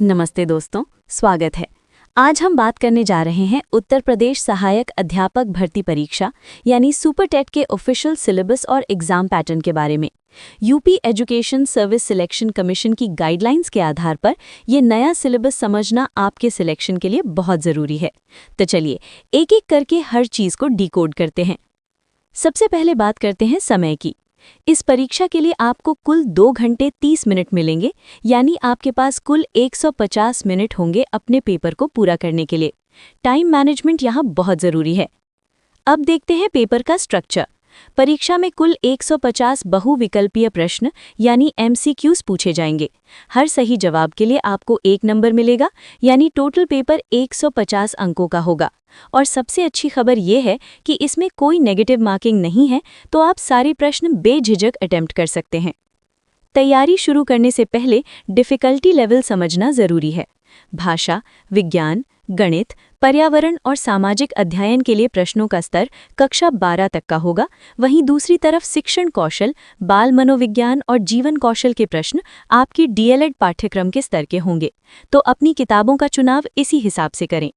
नमस्ते दोस्तों, स्वागत है। आज हम बात करने जा रहे हैं उत्तर प्रदेश सहायक अध्यापक भर्ती परीक्षा यानी सुपर टेट के ऑफिशियल सिलेबस और एग्जाम पैटर्न के बारे में। UP education service selection commission की गाइडलाइंस के आधार पर ये नया सिलेबस समझना आपके सिलेक्शन के लिए बहुत ज़रूरी है। तो चलिए एक एक करके हर चीज़ को डिकोड करते हैं। सबसे पहले बात करते हैं समय की। इस परीक्षा के लिए आपको कुल 2 घंटे 30 मिनट मिलेंगे, यानी आपके पास कुल 150 मिनट होंगे अपने पेपर को पूरा करने के लिए। टाइम मैनेजमेंट यहाँ बहुत ज़रूरी है। अब देखते हैं पेपर का स्ट्रक्चर। परीक्षा में कुल 150 बहुविकल्पीय प्रश्न यानी MCQs पूछे जाएंगे। हर सही जवाब के लिए आपको 1 नंबर मिलेगा, यानी टोटल पेपर 150 अंकों का होगा। और सबसे अच्छी खबर यह है कि इसमें कोई नेगेटिव मार्किंग नहीं है, तो आप सारे प्रश्न बेझिझक अटेम्प्ट कर सकते हैं। तैयारी शुरू करने से पहले डिफ़िकल्टी लेवल समझना ज़रूरी है। भाषा, विज्ञान, गणित, पर्यावरण और सामाजिक अध्ययन के लिए प्रश्नों का स्तर कक्षा 12 तक का होगा। वहीं दूसरी तरफ शिक्षण कौशल, बाल मनोविज्ञान और जीवन कौशल के प्रश्न आपकी DLED पाठ्यक्रम के स्तर के होंगे। तो अपनी किताबों का चुनाव इसी हिसाब से करें।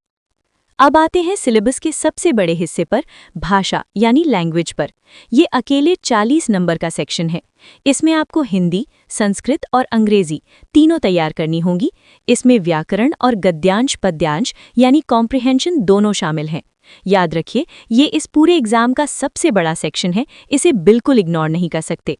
अब आते हैं सिलेबस के सबसे बड़े हिस्से पर, भाषा यानी लैंग्वेज पर। ये अकेले 40 नंबर का सेक्शन है। इसमें आपको हिंदी, संस्कृत और अंग्रेजी तीनों तैयार करनी होंगी। इसमें व्याकरण और गद्यांश पद्यांश यानी कॉम्प्रिहेंशन दोनों शामिल हैं। याद रखिए, ये इस पूरे एग्जाम का सबसे बड़ा सेक्शन है, इसे बिल्कुल इग्नोर नहीं कर सकते।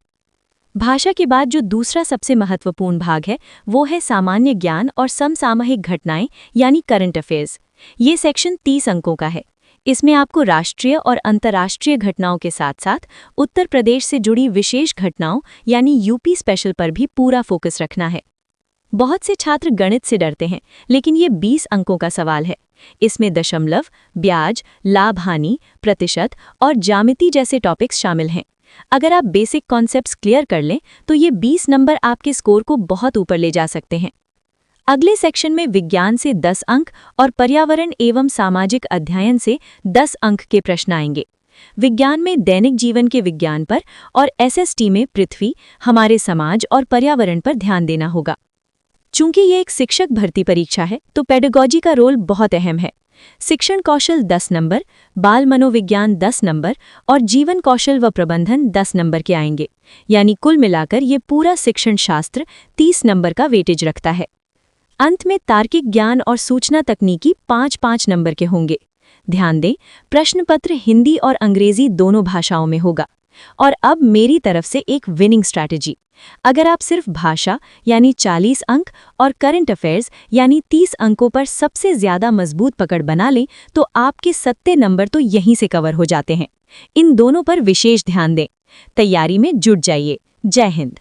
भाषा के बाद जो दूसरा सबसे महत्वपूर्ण भाग है वो है सामान्य ज्ञान और समसामयिक घटनाएं यानी करंट अफेयर्स। ये सेक्शन 30 अंकों का है। इसमें आपको राष्ट्रीय और अंतर्राष्ट्रीय घटनाओं के साथ साथ उत्तर प्रदेश से जुड़ी विशेष घटनाओं यानी यूपी स्पेशल पर भी पूरा फोकस रखना है। बहुत से छात्र गणित से डरते हैं, लेकिन ये 20 अंकों का सवाल है। इसमें दशमलव, ब्याज, लाभ हानि, प्रतिशत और ज्यामिति जैसे टॉपिक्स शामिल हैं। अगर आप बेसिक कॉन्सेप्ट्स क्लियर कर लें तो ये 20 नंबर आपके स्कोर को बहुत ऊपर ले जा सकते हैं। अगले सेक्शन में विज्ञान से 10 अंक और पर्यावरण एवं सामाजिक अध्ययन से 10 अंक के प्रश्न आएंगे। विज्ञान में दैनिक जीवन के विज्ञान पर और SST में पृथ्वी, हमारे समाज और पर्यावरण पर ध्यान देना होगा। चूंकि ये एक शिक्षक भर्ती परीक्षा है तो पेडागॉजी का रोल बहुत अहम है। शिक्षण कौशल 10 नंबर, बाल मनोविज्ञान 10 नंबर और जीवन कौशल व प्रबंधन 10 नंबर के आएंगे, यानी कुल मिलाकर ये पूरा शिक्षण शास्त्र 30 नंबर का वेटेज रखता है। अंत में तार्किक ज्ञान और सूचना तकनीकी 5-5 नंबर के होंगे। ध्यान दें, प्रश्न पत्र हिंदी और अंग्रेजी दोनों भाषाओं में होगा। और अब मेरी तरफ से एक विनिंग स्ट्रैटेजी। अगर आप सिर्फ भाषा यानी 40 अंक और करंट अफेयर्स यानी 30 अंकों पर सबसे ज्यादा मजबूत पकड़ बना लें तो आपके 70 नंबर तो यहीं से कवर हो जाते हैं। इन दोनों पर विशेष ध्यान दें। तैयारी में जुट जाइए। जय हिंद।